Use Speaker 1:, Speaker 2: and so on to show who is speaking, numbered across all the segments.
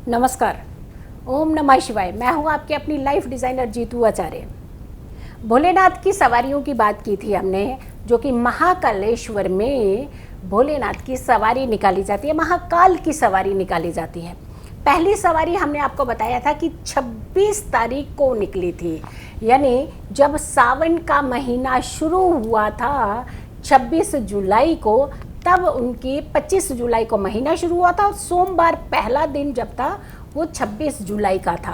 Speaker 1: नमस्कार। ओम नमः शिवाय। मैं हूँ आपके अपनी लाइफ डिज़ाइनर जीतू आचार्य। भोलेनाथ की सवारियों की बात की थी हमने, जो कि महाकालेश्वर में भोलेनाथ की सवारी निकाली जाती है, महाकाल की सवारी निकाली जाती है। पहली सवारी हमने आपको बताया था कि 26 तारीख को निकली थी, यानी जब सावन का महीना शुरू हुआ था 26 जुलाई को, तब उनकी 25 जुलाई को महीना शुरू हुआ था और सोमवार पहला दिन जब था वो 26 जुलाई का था।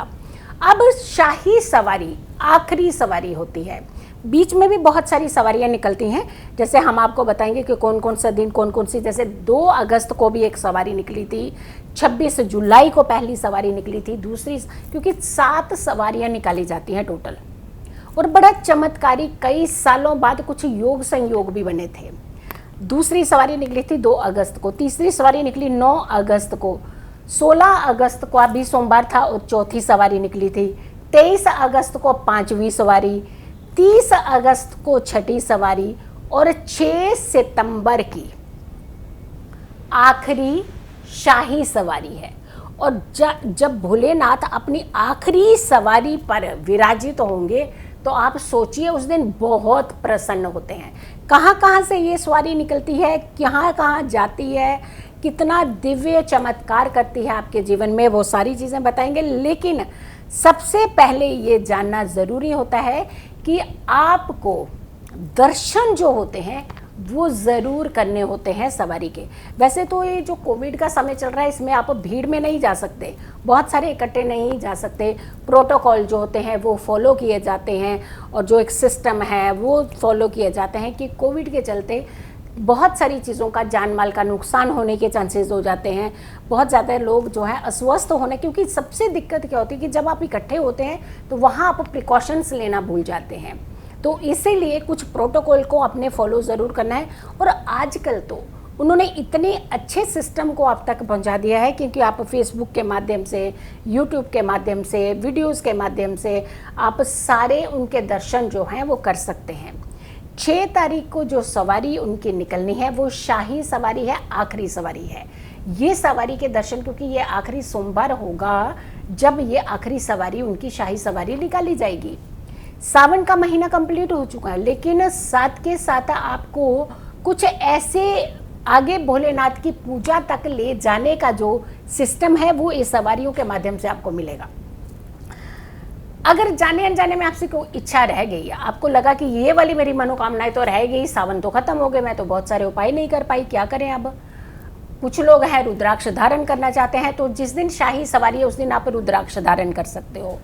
Speaker 1: अब शाही सवारी आखिरी सवारी होती है। बीच में भी बहुत सारी सवारियां निकलती हैं, जैसे हम आपको बताएंगे कि कौन कौन सा दिन कौन कौन सी, जैसे 2 अगस्त को भी एक सवारी निकली थी, 26 जुलाई को पहली सवारी निकली थी, दूसरी, क्योंकि 7 सवारियां निकाली जाती हैं टोटल। और बड़ा चमत्कारी, कई सालों बाद कुछ योग संयोग भी बने थे। दूसरी सवारी निकली थी 2 अगस्त को, तीसरी सवारी निकली 9 अगस्त को, 16 अगस्त को अभी सोमवार था और चौथी सवारी निकली थी, 23 अगस्त को 5वीं सवारी, 30 अगस्त को 6ठी सवारी और 6 सितंबर की आखिरी शाही सवारी है। और जब भोलेनाथ अपनी आखिरी सवारी पर विराजित होंगे तो आप सोचिए उस दिन बहुत प्रसन्न होते हैं। कहाँ कहाँ से ये सवारी निकलती है, कहाँ कहाँ जाती है, कितना दिव्य चमत्कार करती है आपके जीवन में, वो सारी चीज़ें बताएंगे। लेकिन सबसे पहले ये जानना ज़रूरी होता है कि आपको दर्शन जो होते हैं वो ज़रूर करने होते हैं सवारी के। वैसे तो ये जो कोविड का समय चल रहा है, इसमें आप भीड़ में नहीं जा सकते, बहुत सारे इकट्ठे नहीं जा सकते, प्रोटोकॉल जो होते हैं वो फॉलो किए जाते हैं और जो एक सिस्टम है वो फॉलो किए जाते हैं कि कोविड के चलते बहुत सारी चीज़ों का जान माल का नुकसान होने के चांसेस हो जाते हैं, बहुत ज़्यादा लोग जो है अस्वस्थ होने, क्योंकि सबसे दिक्कत क्या होती है कि जब आप इकट्ठे होते हैं तो वहाँ आप प्रिकॉशंस लेना भूल जाते हैं। तो इसीलिए कुछ प्रोटोकॉल को अपने फॉलो ज़रूर करना है। और आजकल तो उन्होंने इतने अच्छे सिस्टम को आप तक पहुंचा दिया है, क्योंकि आप फेसबुक के माध्यम से, यूट्यूब के माध्यम से, वीडियोस के माध्यम से आप सारे उनके दर्शन जो हैं वो कर सकते हैं। 6 तारीख को जो सवारी उनकी निकलनी है वो शाही सवारी है, आखिरी सवारी है। ये सवारी के दर्शन, क्योंकि ये आखिरी सोमवार होगा जब ये आखिरी सवारी उनकी शाही सवारी निकाली जाएगी। सावन का महीना कंप्लीट हो चुका है, लेकिन साथ के साथ आपको कुछ ऐसे आगे भोलेनाथ की पूजा तक ले जाने का जो सिस्टम है वो इस सवारियों के माध्यम से आपको मिलेगा। अगर जाने अनजाने में आपसे कोई इच्छा रह गई, आपको लगा कि ये वाली मेरी मनोकामनाएं तो रह गई, सावन तो खत्म हो गए, मैं तो बहुत सारे उपाय नहीं कर पाई, क्या करें अब। कुछ लोग हैं रुद्राक्ष धारण करना चाहते हैं, तो जिस दिन शाही सवारी है उस दिन आप रुद्राक्ष धारण कर सकते हो।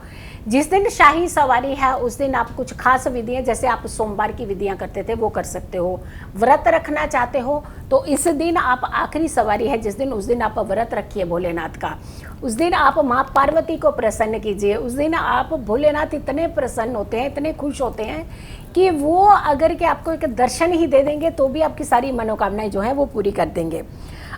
Speaker 1: जिस दिन शाही सवारी है उस दिन आप कुछ खास विधियां, जैसे आप सोमवार की विधियां करते थे वो कर सकते हो। व्रत रखना चाहते हो तो इस दिन आप, आखिरी सवारी है जिस दिन, उस दिन आप व्रत रखिए भोलेनाथ का। उस दिन आप माँ पार्वती को प्रसन्न कीजिए। उस दिन आप, भोलेनाथ इतने प्रसन्न होते हैं, इतने खुश होते हैं कि वो अगर कि आपको एक दर्शन ही दे देंगे तो भी आपकी सारी मनोकामनाएं जो है वो पूरी कर देंगे।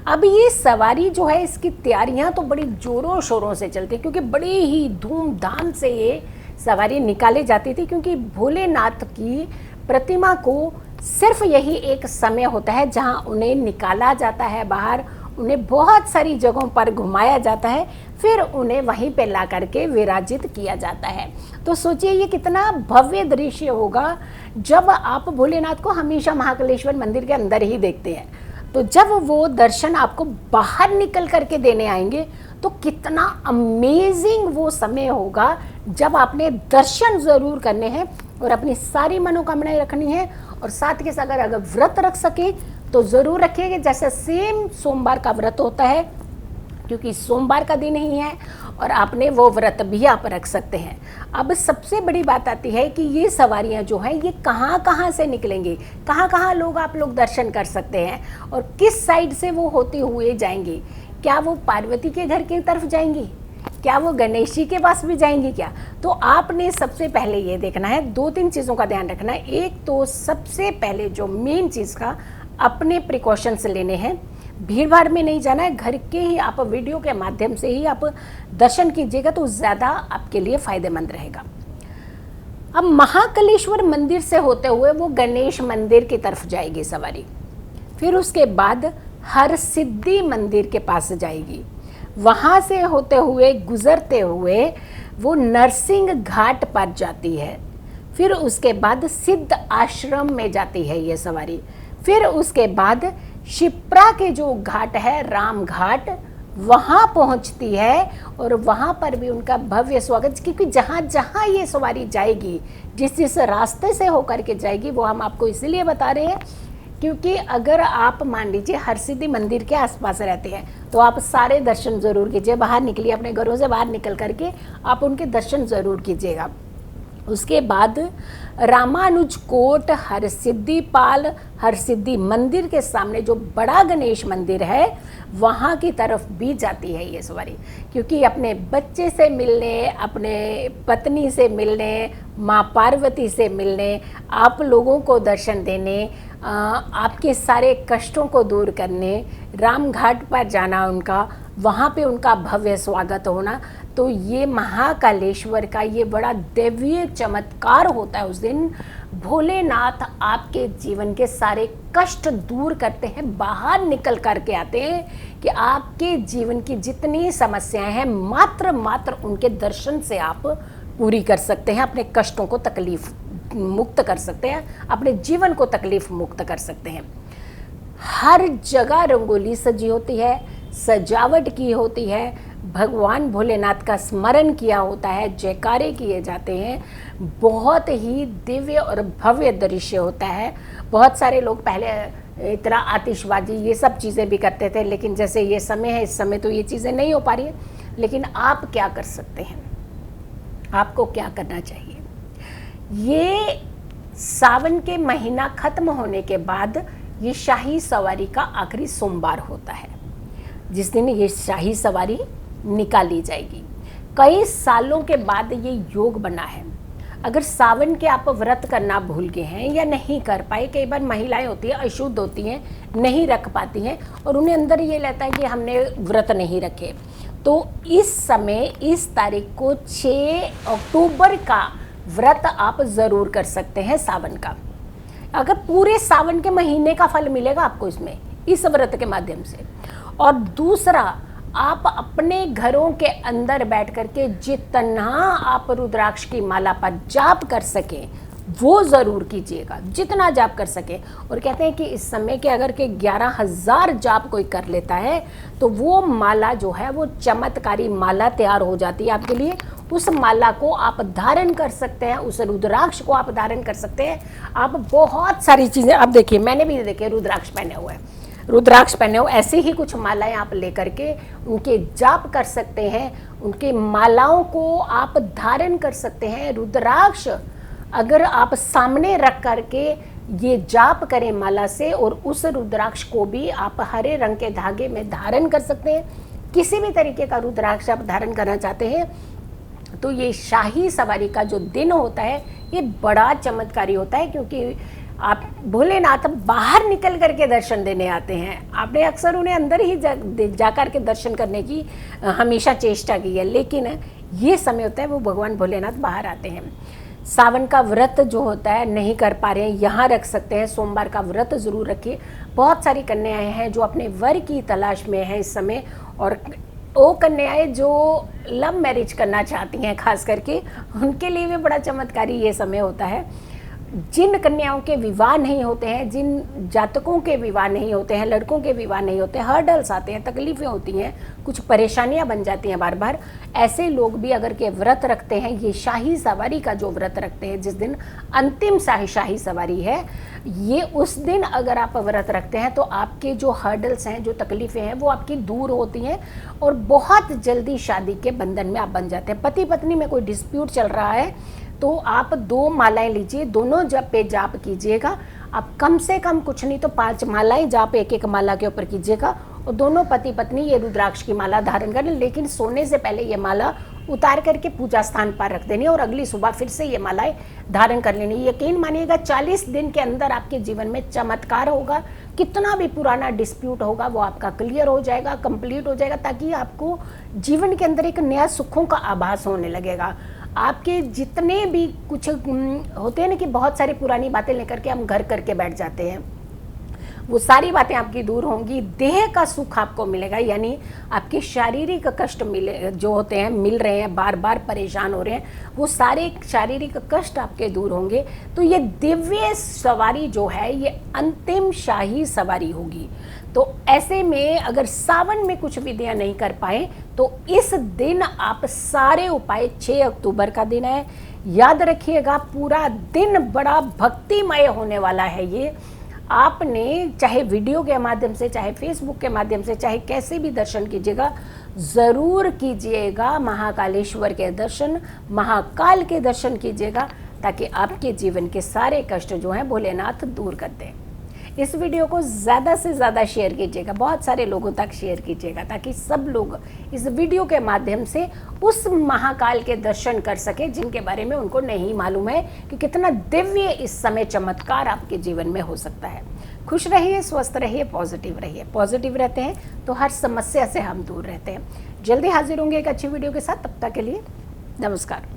Speaker 1: अब ये सवारी जो है, इसकी तैयारियां तो बड़ी जोरों शोरों से चलती, क्योंकि बड़ी ही धूमधाम से ये सवारी निकाली जाती थी, क्योंकि भोलेनाथ की प्रतिमा को सिर्फ यही एक समय होता है जहां उन्हें निकाला जाता है बाहर, उन्हें बहुत सारी जगहों पर घुमाया जाता है, फिर उन्हें वहीं पे ला करके विराजित किया जाता है। तो सोचिए ये कितना भव्य दृश्य होगा जब आप भोलेनाथ को हमेशा महाकालेश्वर मंदिर के अंदर ही देखते हैं, तो जब वो दर्शन आपको बाहर निकल करके देने आएंगे तो कितना अमेजिंग वो समय होगा जब आपने दर्शन ज़रूर करने हैं और अपनी सारी मनोकामनाएं रखनी है। और साथ के साथ अगर व्रत रख सके तो ज़रूर रखिएगा, जैसे सेम सोमवार का व्रत होता है, क्योंकि सोमवार का दिन ही है और आपने वो व्रत भी आप रख सकते हैं। अब सबसे बड़ी बात आती है कि ये सवारियां जो हैं ये कहाँ कहाँ से निकलेंगी, कहाँ कहाँ आप लोग दर्शन कर सकते हैं और किस साइड से वो होते हुए जाएंगी। क्या वो पार्वती के घर की तरफ जाएंगी, क्या वो गणेश जी के पास भी जाएंगी क्या? तो आपने सबसे पहले ये देखना है, 2-3 चीज़ों का ध्यान रखना है। एक तो सबसे पहले जो मेन चीज़ का अपने प्रिकॉशंस लेने हैं, भीड़ भाड़ में नहीं जाना है, घर के ही आप वीडियो के माध्यम से ही आप दर्शन कीजिएगा तो ज़्यादा आपके लिए फ़ायदेमंद रहेगा। अब महाकालेश्वर मंदिर से होते हुए वो गणेश मंदिर की तरफ जाएगी सवारी, फिर उसके बाद हर सिद्धि मंदिर के पास जाएगी, वहाँ से होते हुए गुजरते हुए वो नरसिंह घाट पर जाती है। फिर उसके बाद सिद्ध आश्रम में जाती है ये सवारी। फिर उसके बाद शिप्रा के जो घाट है राम घाट, वहाँ पहुँचती है और वहाँ पर भी उनका भव्य स्वागत, क्योंकि जहाँ जहाँ ये सवारी जाएगी, जिस जिस रास्ते से होकर के जाएगी, वो हम आपको इसीलिए बता रहे हैं क्योंकि अगर आप मान लीजिए हरसिद्धि मंदिर के आसपास रहते हैं तो आप सारे दर्शन ज़रूर कीजिए। बाहर निकलिए, अपने घरों से बाहर निकल करके आप उनके दर्शन ज़रूर कीजिएगा। उसके बाद रामानुज कोट हरसिद्धिपाल हरसिद्धि मंदिर के सामने जो बड़ा गणेश मंदिर है वहाँ की तरफ भी जाती है ये सवारी, क्योंकि अपने बच्चे से मिलने, अपने पत्नी से मिलने, माँ पार्वती से मिलने, आप लोगों को दर्शन देने, आपके सारे कष्टों को दूर करने राम घाट पर जाना उनका, वहाँ पे उनका भव्य स्वागत होना। तो ये महाकालेश्वर का ये बड़ा दिव्य चमत्कार होता है। उस दिन भोलेनाथ आपके जीवन के सारे कष्ट दूर करते हैं, बाहर निकल करके आते हैं कि आपके जीवन की जितनी समस्याएं हैं मात्र उनके दर्शन से आप पूरी कर सकते हैं, अपने कष्टों को तकलीफ मुक्त कर सकते हैं, अपने जीवन को तकलीफ मुक्त कर सकते हैं। हर जगह रंगोली सजी होती है, सजावट की होती है, भगवान भोलेनाथ का स्मरण किया होता है, जयकारे किए जाते हैं, बहुत ही दिव्य और भव्य दृश्य होता है। बहुत सारे लोग पहले इतना आतिशबाजी ये सब चीज़ें भी करते थे, लेकिन जैसे ये समय है, इस समय तो ये चीज़ें नहीं हो पा रही है। लेकिन आप क्या कर सकते हैं, आपको क्या करना चाहिए? ये सावन के महीना खत्म होने के बाद ये शाही सवारी का आखिरी सोमवार होता है, जिस दिन ये शाही सवारी निकाली जाएगी। कई सालों के बाद ये योग बना है। अगर सावन के आप व्रत करना भूल गए हैं या नहीं कर पाए, कई बार महिलाएं होती हैं अशुद्ध होती हैं, नहीं रख पाती हैं और उन्हें अंदर ये रहता है कि हमने व्रत नहीं रखे, तो इस समय इस तारीख को 6 अक्टूबर का व्रत आप ज़रूर कर सकते हैं सावन का। अगर पूरे सावन के महीने का फल मिलेगा आपको इसमें, इस व्रत के माध्यम से। और दूसरा, आप अपने घरों के अंदर बैठ करके जितना आप रुद्राक्ष की माला पर जाप कर सकें वो ज़रूर कीजिएगा, जितना जाप कर सके। और कहते हैं कि इस समय के अगर के 11,000 जाप कोई कर लेता है तो वो माला जो है वो चमत्कारी माला तैयार हो जाती है आपके लिए। उस माला को आप धारण कर सकते हैं, उस रुद्राक्ष को आप धारण कर सकते हैं। आप बहुत सारी चीज़ें, आप देखिए मैंने भी देखिए रुद्राक्ष पहने हुए हैं, रुद्राक्ष पहने हो, ऐसे ही कुछ मालाएं आप लेकर के उनके जाप कर सकते हैं, उनके मालाओं को आप धारण कर सकते हैं। रुद्राक्ष अगर आप सामने रख करके ये जाप करें माला से, और उस रुद्राक्ष को भी आप हरे रंग के धागे में धारण कर सकते हैं। किसी भी तरीके का रुद्राक्ष आप धारण करना चाहते हैं तो ये शाही सवारी का जो दिन होता है ये बड़ा चमत्कारी होता है, क्योंकि आप भोलेनाथ बाहर निकल करके दर्शन देने आते हैं। आपने अक्सर उन्हें अंदर ही जाकर के दर्शन करने की हमेशा चेष्टा की है, लेकिन ये समय होता है वो भगवान भोलेनाथ बाहर आते हैं। सावन का व्रत जो होता है नहीं कर पा रहे हैं, यहाँ रख सकते हैं, सोमवार का व्रत ज़रूर रखिए। बहुत सारी कन्याएं हैं जो अपने वर की तलाश में हैं इस समय, और वो कन्याएं जो लव मैरिज करना चाहती हैं खास करके, उनके लिए भी बड़ा चमत्कारी ये समय होता है। जिन कन्याओं के विवाह नहीं होते हैं, जिन जातकों के विवाह नहीं होते हैं, लड़कों के विवाह नहीं होते, हर्डल्स आते हैं, तकलीफ़ें होती हैं, कुछ परेशानियां बन जाती हैं बार बार, ऐसे लोग भी अगर के व्रत रखते हैं, ये शाही सवारी का जो व्रत रखते हैं, जिस दिन अंतिम शाही सवारी है, ये उस दिन अगर आप व्रत रखते हैं तो आपके जो हर्डल्स हैं, जो तकलीफ़ें हैं, वो आपकी दूर होती हैं और बहुत जल्दी शादी के बंधन में आप बन जाते हैं। पति पत्नी में कोई डिस्प्यूट चल रहा है तो आप 2 मालाएं लीजिए, दोनों जप पे जाप कीजिएगा। आप कम से कम कुछ नहीं तो 5 मालाएं जाप एक माला के ऊपर कीजिएगा, और दोनों पति पत्नी ये रुद्राक्ष की माला धारण करें। लेकिन सोने से पहले ये माला उतार करके पूजा स्थान पर रख देनी और अगली सुबह फिर से ये मालाएं धारण कर लेनी। यकीन मानिएगा 40 दिन के अंदर आपके जीवन में चमत्कार होगा। कितना भी पुराना डिस्प्यूट होगा वो आपका क्लियर हो जाएगा, कंप्लीट हो जाएगा, ताकि आपको जीवन के अंदर एक नया सुखों का आभास होने लगेगा। आपके जितने भी कुछ होते हैं ना कि बहुत सारी पुरानी बातें लेकर के हम घर करके बैठ जाते हैं, वो सारी बातें आपकी दूर होंगी, देह का सुख आपको मिलेगा, यानी आपके शारीरिक कष्ट मिले जो होते हैं, मिल रहे हैं, बार बार परेशान हो रहे हैं, वो सारे शारीरिक कष्ट आपके दूर होंगे। तो ये दिव्य सवारी जो है ये अंतिम शाही सवारी होगी। तो ऐसे में अगर सावन में कुछ विधियां नहीं कर पाए तो इस दिन आप सारे उपाय, 6 अक्टूबर का दिन है, याद रखिएगा, पूरा दिन बड़ा भक्तिमय होने वाला है। ये आपने चाहे वीडियो के माध्यम से, चाहे फेसबुक के माध्यम से, चाहे कैसे भी दर्शन कीजिएगा, ज़रूर कीजिएगा महाकालेश्वर के दर्शन, महाकाल के दर्शन कीजिएगा, ताकि आपके जीवन के सारे कष्ट जो हैं भोलेनाथ दूर कर दें। इस वीडियो को ज़्यादा से ज़्यादा शेयर कीजिएगा, बहुत सारे लोगों तक शेयर कीजिएगा, ताकि सब लोग इस वीडियो के माध्यम से उस महाकाल के दर्शन कर सकें जिनके बारे में उनको नहीं मालूम है कि कितना दिव्य इस समय चमत्कार आपके जीवन में हो सकता है। खुश रहिए, स्वस्थ रहिए, पॉजिटिव रहिए। पॉजिटिव रहते हैं तो हर समस्या से हम दूर रहते हैं। जल्दी हाजिर होंगे एक अच्छी वीडियो के साथ, तब तक के लिए नमस्कार।